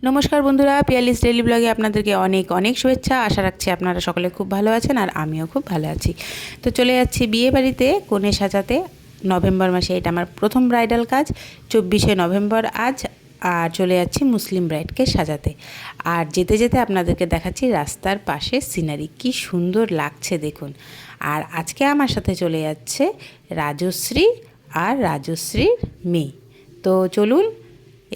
নমস্কার বন্ধুরা, পিয়ালিস ডেইলি ব্লগে আপনাদেরকে অনেক অনেক শুভেচ্ছা। আশা রাখছি আপনারা সকলে খুব ভালো আছেন আর আমিও খুব ভালো আছি। তো চলে যাচ্ছি বিয়ে বাড়িতে কনে সাজাতে। নভেম্বর মাসে এটা আমার প্রথম ব্রাইডাল কাজ, 24শে নভেম্বর আজ। আর চলে যাচ্ছি মুসলিম ব্রাইডকে সাজাতে। আর যেতে যেতে আপনাদেরকে দেখাচ্ছি রাস্তার পাশে সিনারি, কি সুন্দর লাগছে দেখুন। আর আজকে আমার সাথে চলে যাচ্ছে রাজশ্রী আর রাজশ্রীর মেয়ে। তো চলুন,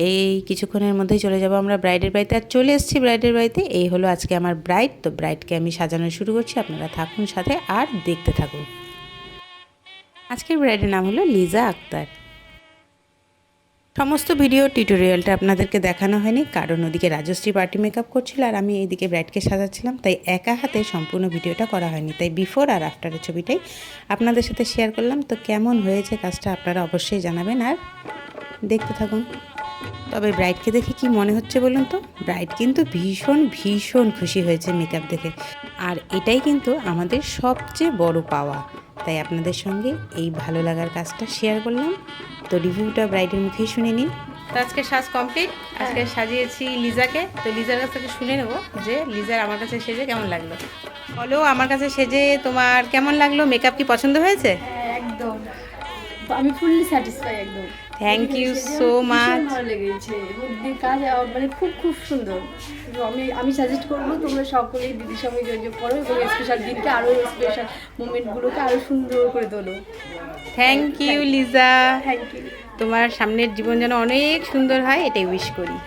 এই কিছুক্ষণের মধ্যেই চলে যাব আমরা ব্রাইডের বাড়িতে। আর চলে এসেছি ব্রাইডের বাড়িতে। এই হলো আজকে আমার ব্রাইড। তো ব্রাইডকে আমি সাজানো শুরু করছি, আপনারা থাকুন সাথে আর দেখতে থাকুন। আজকের ব্রাইডের নাম হলো লিজা আক্তার। সমস্ত ভিডিও টিউটোরিয়ালটা আপনাদেরকে দেখানো হয়নি, কারণ ওদিকে রাজশ্রী পার্টি মেকআপ করছিল আর আমি এইদিকে ব্রাইডকে সাজাচ্ছিলাম, তাই একা হাতে সম্পূর্ণ ভিডিওটা করা হয়নি। তাই বিফোর আর আফটারের ছবিটাই আপনাদের সাথে শেয়ার করলাম। তো কেমন হয়েছে কাজটা আপনারা অবশ্যই জানাবেন আর দেখতে থাকুন। তবে ব্রাইডকে দেখে কি মনে হচ্ছে বলুন তো? ব্রাইড কিন্তু ভীষণ ভীষণ খুশি হয়েছে মেকআপ দেখে। আর এটাই কিন্তু আমাদের সবচেয়ে বড় পাওয়া। তাই আপনাদের সঙ্গে এই ভালো লাগার কাজটা শেয়ার করলাম। তো রিভিউটা ব্রাইডের মুখেই শুনে নিন। তো আজকে সাজ কমপ্লিট। আজকে সাজিয়েছি লিজাকে। তো লিজার কাছ থেকে শুনে নেবো যে লিজার আমার কাছে সেজে কেমন লাগলো। বলো, আমার কাছে সেজে তোমার কেমন লাগলো? মেকআপ কি পছন্দ হয়েছে? একদম, আমি ফুললি স্যাটিসফাই একদম। Thank you so much. ভালো লেগেছে বুদ্ধি কাজ, মানে খুব খুব সুন্দর। তো আমি সাজেস্ট করবো তোমরা সকলেই দিদির সঙ্গে যোগাযোগ করো এবং স্পেশাল দিনকে আরও স্পেশাল মোমেন্টগুলোকে আরও সুন্দর করে তোলো। Thank you Liza. Thank you. তোমার সামনের জীবন যেন অনেক সুন্দর হয়, এটাই উইশ করি।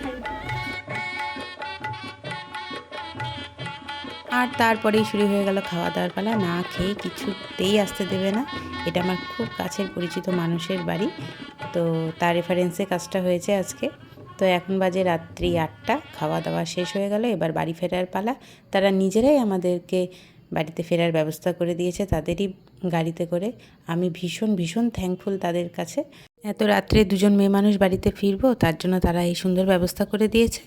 আর তারপরেই শুরু হয়ে গেল খাওয়া দাওয়ার পালা। না খেয়ে কিছুতেই আসতে দেবে না। এটা আমার খুব কাছের পরিচিত মানুষের বাড়ি, তো তার রেফারেন্সে কাজটা হয়েছে আজকে। তো এখন বাজে রাত্রি 8টা, খাওয়া দাওয়া শেষ হয়ে গেল, এবার বাড়ি ফেরার পালা। তারা নিজেরাই আমাদেরকে বাড়িতে ফেরার ব্যবস্থা করে দিয়েছে তাদেরই গাড়িতে করে। আমি ভীষণ ভীষণ থ্যাঙ্কফুল তাদের কাছে। এত রাত্রে দুজন মেয়ে মানুষ বাড়িতে ফিরবো, তার জন্য তারা এই সুন্দর ব্যবস্থা করে দিয়েছে।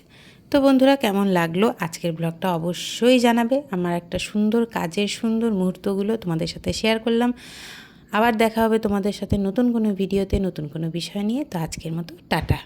তো বন্ধুরা, কেমন লাগলো আজকের ব্লগটা অবশ্যই জানাবে। আমার একটা সুন্দর কাজের সুন্দর মুহূর্তগুলো তোমাদের সাথে শেয়ার করলাম। আবার দেখা হবে তোমাদের সাথে নতুন কোনো ভিডিওতে, নতুন কোনো বিষয় নিয়ে। তো আজকের মতো টাটা।